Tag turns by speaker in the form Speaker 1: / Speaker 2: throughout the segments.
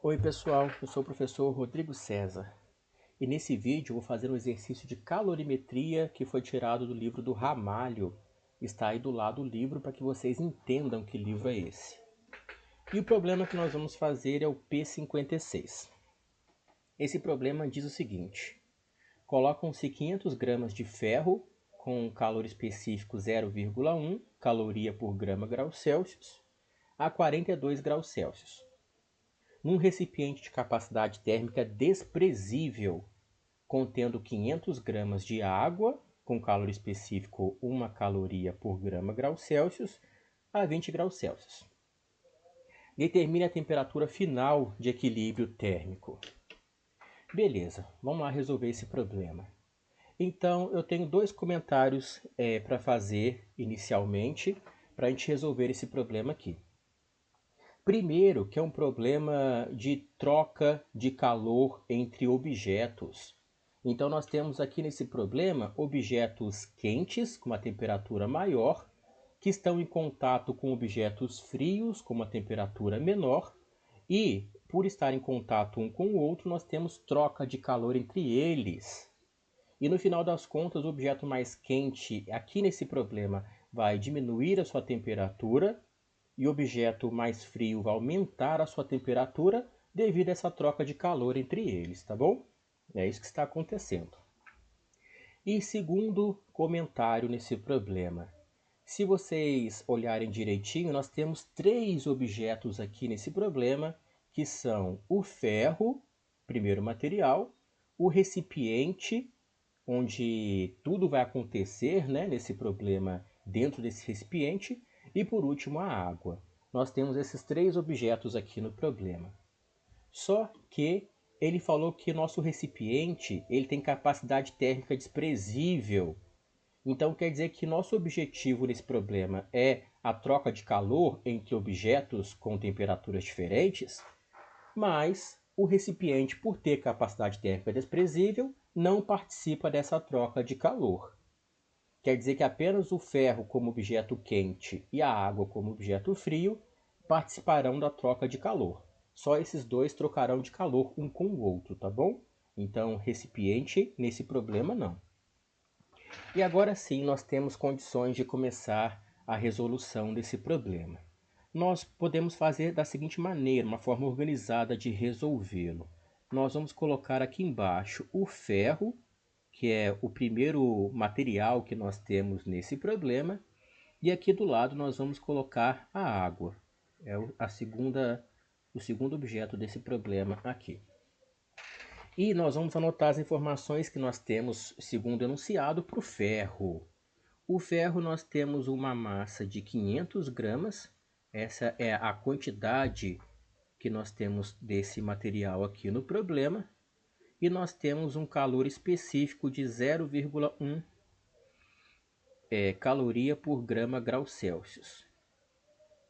Speaker 1: Oi pessoal, eu sou o professor Rodrigo César e nesse vídeo eu vou fazer um exercício de calorimetria que foi tirado do livro do Ramalho. Está aí do lado do livro para que vocês entendam que livro é esse. E o problema que nós vamos fazer é o P56. Esse problema diz o seguinte: colocam-se 500 gramas de ferro com calor específico 0,1 caloria por grama grau Celsius a 42 graus Celsius. Num recipiente de capacidade térmica desprezível, contendo 500 gramas de água, com calor específico 1 caloria por grama grau Celsius, a 20 graus Celsius. Determine a temperatura final de equilíbrio térmico. Beleza, vamos lá resolver esse problema. Então, eu tenho dois comentários para fazer inicialmente, para a gente resolver esse problema aqui. Primeiro, que é um problema de troca de calor entre objetos. Então, nós temos aqui nesse problema objetos quentes, com uma temperatura maior, que estão em contato com objetos frios, com uma temperatura menor, e, por estar em contato um com o outro, nós temos troca de calor entre eles. E no final das contas, o objeto mais quente, aqui nesse problema, vai diminuir a sua temperatura, e o objeto mais frio vai aumentar a sua temperatura devido a essa troca de calor entre eles, tá bom? É isso que está acontecendo. E segundo comentário nesse problema, se vocês olharem direitinho, nós temos três objetos aqui nesse problema, que são o ferro, primeiro material, o recipiente, onde tudo vai acontecer, né, nesse problema dentro desse recipiente, e por último a água. Nós temos esses três objetos aqui no problema. Só que ele falou que nosso recipiente ele tem capacidade térmica desprezível. Então quer dizer que nosso objetivo nesse problema é a troca de calor entre objetos com temperaturas diferentes, mas o recipiente, por ter capacidade térmica desprezível, não participa dessa troca de calor. Quer dizer que apenas o ferro como objeto quente e a água como objeto frio participarão da troca de calor. Só esses dois trocarão de calor um com o outro, tá bom? Então, recipiente, nesse problema, não. E agora sim, nós temos condições de começar a resolução desse problema. Nós podemos fazer da seguinte maneira, uma forma organizada de resolvê-lo. Nós vamos colocar aqui embaixo o ferro, que é o primeiro material que nós temos nesse problema, e aqui do lado nós vamos colocar a água, é o segundo objeto desse problema aqui. E nós vamos anotar as informações que nós temos segundo o enunciado para o ferro. O ferro nós temos uma massa de 500 gramas, essa é a quantidade que nós temos desse material aqui no problema, e nós temos um calor específico de 0,1 caloria por grama grau Celsius,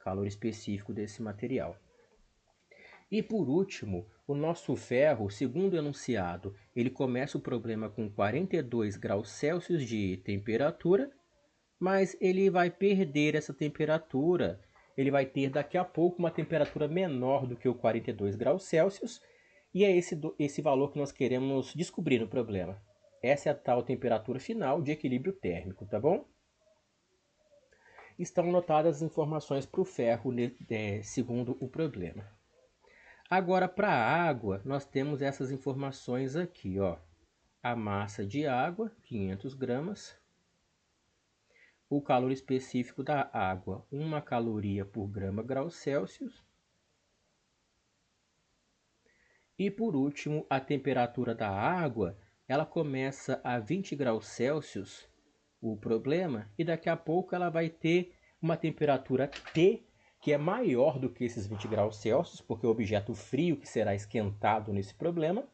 Speaker 1: calor específico desse material. E por último, o nosso ferro, segundo o enunciado, ele começa o problema com 42 graus Celsius de temperatura, mas ele vai perder essa temperatura, ele vai ter daqui a pouco uma temperatura menor do que o 42 graus Celsius, e é esse valor que nós queremos descobrir no problema. Essa é a tal temperatura final de equilíbrio térmico, tá bom? Estão anotadas as informações para o ferro segundo o problema. Agora, para a água, nós temos essas informações aqui, ó. A massa de água, 500 gramas. O calor específico da água, 1 caloria por grama grau Celsius. E por último, a temperatura da água, ela começa a 20 graus Celsius, o problema, e daqui a pouco ela vai ter uma temperatura T, que é maior do que esses 20 graus Celsius, porque é o objeto frio que será esquentado nesse problema.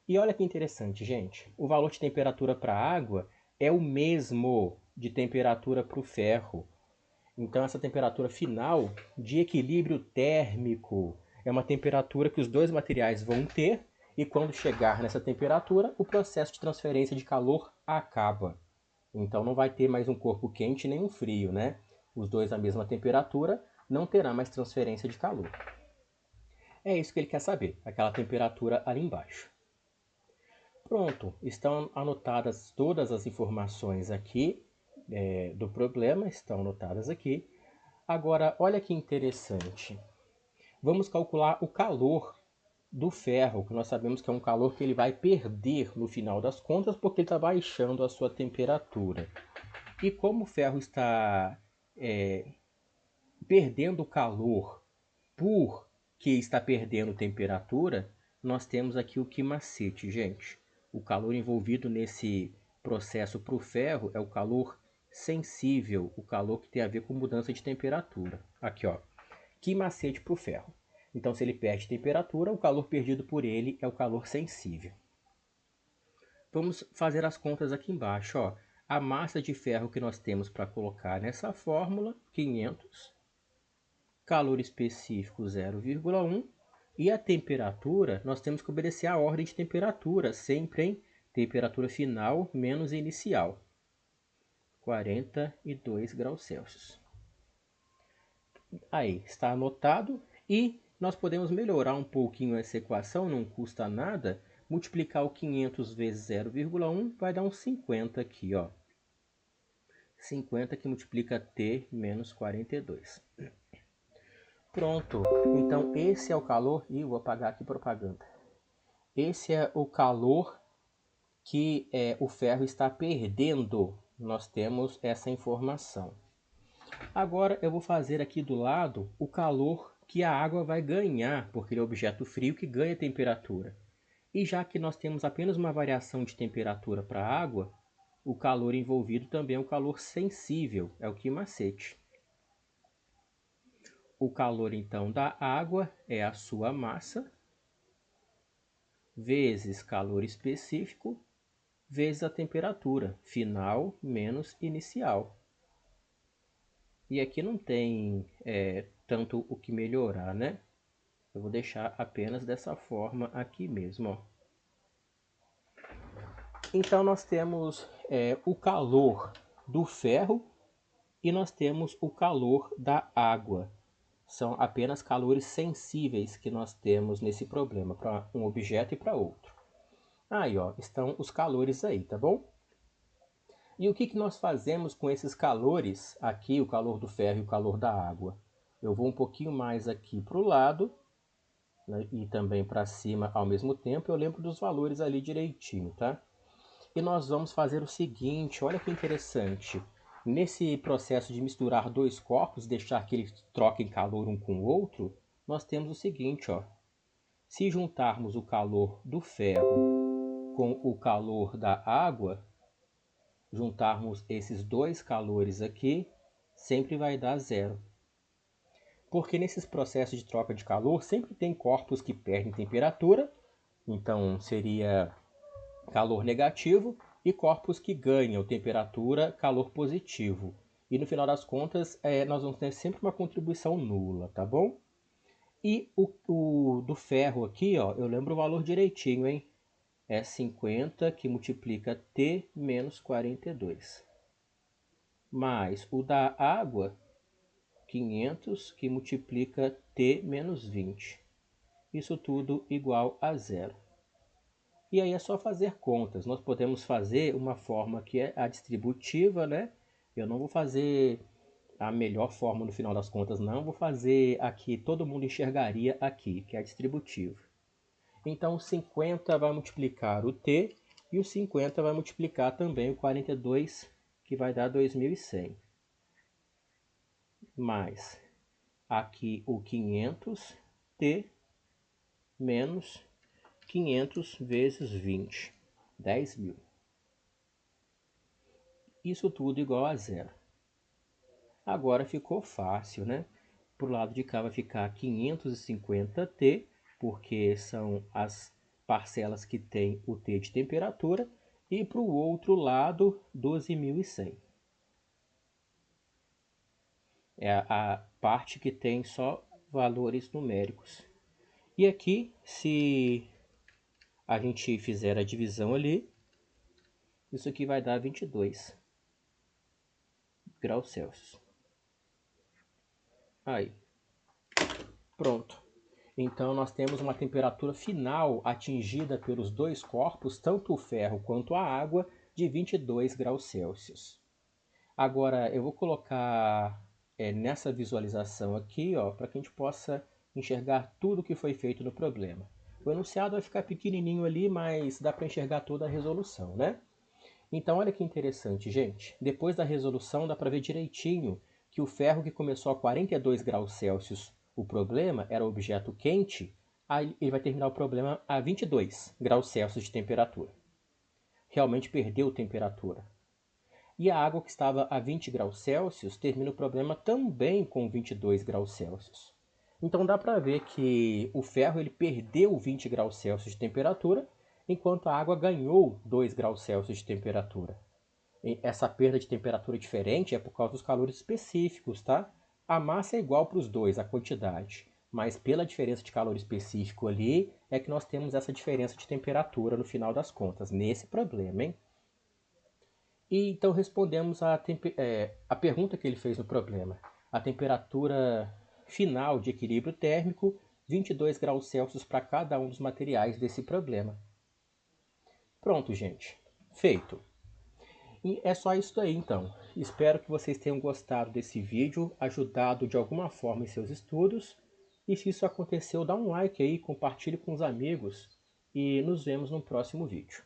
Speaker 1: E olha que interessante, gente, o valor de temperatura para a água é o mesmo de temperatura para o ferro. Então essa temperatura final de equilíbrio térmico é uma temperatura que os dois materiais vão ter, e quando chegar nessa temperatura, o processo de transferência de calor acaba. Então não vai ter mais um corpo quente nem um frio, né? Os dois à mesma temperatura, não terá mais transferência de calor. É isso que ele quer saber, aquela temperatura ali embaixo. Pronto, estão anotadas todas as informações aqui do problema, estão anotadas aqui. Agora, olha que interessante. Vamos calcular o calor do ferro, que nós sabemos que é um calor que ele vai perder no final das contas, porque ele está baixando a sua temperatura. E como o ferro está perdendo calor porque está perdendo temperatura, nós temos aqui o que macete, gente. O calor envolvido nesse processo para o ferro é o calor sensível, o calor que tem a ver com mudança de temperatura. Aqui, ó, que macete para o ferro. Então, se ele perde temperatura, o calor perdido por ele é o calor sensível. Vamos fazer as contas aqui embaixo, ó. A massa de ferro que nós temos para colocar nessa fórmula, 500, calor específico 0,1, e a temperatura, nós temos que obedecer a ordem de temperatura, sempre em temperatura final menos inicial, 42 graus Celsius. Aí, está anotado, e nós podemos melhorar um pouquinho essa equação, não custa nada. Multiplicar o 500 vezes 0,1 vai dar uns 50 aqui, ó. 50 que multiplica T menos 42. Pronto, então esse é o calor, e vou apagar aqui propaganda. Esse é o calor que o ferro está perdendo. Nós temos essa informação. Agora eu vou fazer aqui do lado o calor que a água vai ganhar, porque ele é um objeto frio que ganha temperatura. E já que nós temos apenas uma variação de temperatura para a água, o calor envolvido também é um calor sensível, é o que macete. O calor, então, da água é a sua massa, vezes calor específico, vezes a temperatura final menos inicial. E aqui não tem tanto o que melhorar, né? Eu vou deixar apenas dessa forma aqui mesmo, ó. Então nós temos o calor do ferro e nós temos o calor da água. São apenas calores sensíveis que nós temos nesse problema, para um objeto e para outro. Aí, ó, estão os calores aí, tá bom? E o que nós fazemos com esses calores aqui, o calor do ferro e o calor da água? Eu vou um pouquinho mais aqui para o lado, né, e também para cima ao mesmo tempo. Eu lembro dos valores ali direitinho, tá? E nós vamos fazer o seguinte, olha que interessante. Nesse processo de misturar dois corpos, deixar que eles troquem calor um com o outro, nós temos o seguinte, ó. Se juntarmos o calor do ferro com o calor da água, juntarmos esses dois calores aqui, sempre vai dar zero. Porque nesses processos de troca de calor, sempre tem corpos que perdem temperatura, então seria calor negativo, e corpos que ganham temperatura, calor positivo. E no final das contas, nós vamos ter sempre uma contribuição nula, tá bom? E o do ferro aqui, ó, eu lembro o valor direitinho, hein? É 50 que multiplica T menos 42. Mais o da água, 500 que multiplica T menos 20. Isso tudo igual a zero. E aí é só fazer contas. Nós podemos fazer uma forma que é a distributiva, né? Eu não vou fazer a melhor forma no final das contas, não. Vou fazer aqui, todo mundo enxergaria aqui, que é a distributiva. Então, 50 vai multiplicar o T e o 50 vai multiplicar também o 42, que vai dar 2100. Mais aqui o 500T menos 500 vezes 20, 10.000. Isso tudo igual a zero. Agora ficou fácil, né? Para o lado de cá vai ficar 550T, porque são as parcelas que tem o T de temperatura, e para o outro lado, 12.100. É a parte que tem só valores numéricos. E aqui, se a gente fizer a divisão ali, isso aqui vai dar 22 graus Celsius. Aí, pronto. Então nós temos uma temperatura final atingida pelos dois corpos, tanto o ferro quanto a água, de 22 graus Celsius. Agora eu vou colocar nessa visualização aqui, para que a gente possa enxergar tudo o que foi feito no problema. O enunciado vai ficar pequenininho ali, mas dá para enxergar toda a resolução, né? Então olha que interessante, gente. Depois da resolução dá para ver direitinho que o ferro que começou a 42 graus Celsius, o problema era objeto quente, aí ele vai terminar o problema a 22 graus Celsius de temperatura. Realmente perdeu temperatura. E a água que estava a 20 graus Celsius termina o problema também com 22 graus Celsius. Então dá para ver que o ferro ele perdeu 20 graus Celsius de temperatura, enquanto a água ganhou 2 graus Celsius de temperatura. E essa perda de temperatura diferente é por causa dos calores específicos, tá? A massa é igual para os dois, a quantidade. Mas pela diferença de calor específico ali, é que nós temos essa diferença de temperatura no final das contas, nesse problema, hein? E então respondemos a pergunta que ele fez no problema. A temperatura final de equilíbrio térmico, 22 graus Celsius para cada um dos materiais desse problema. Pronto, gente. Feito. E é só isso aí, então. Espero que vocês tenham gostado desse vídeo, ajudado de alguma forma em seus estudos. E se isso aconteceu, dá um like aí, compartilhe com os amigos e nos vemos no próximo vídeo.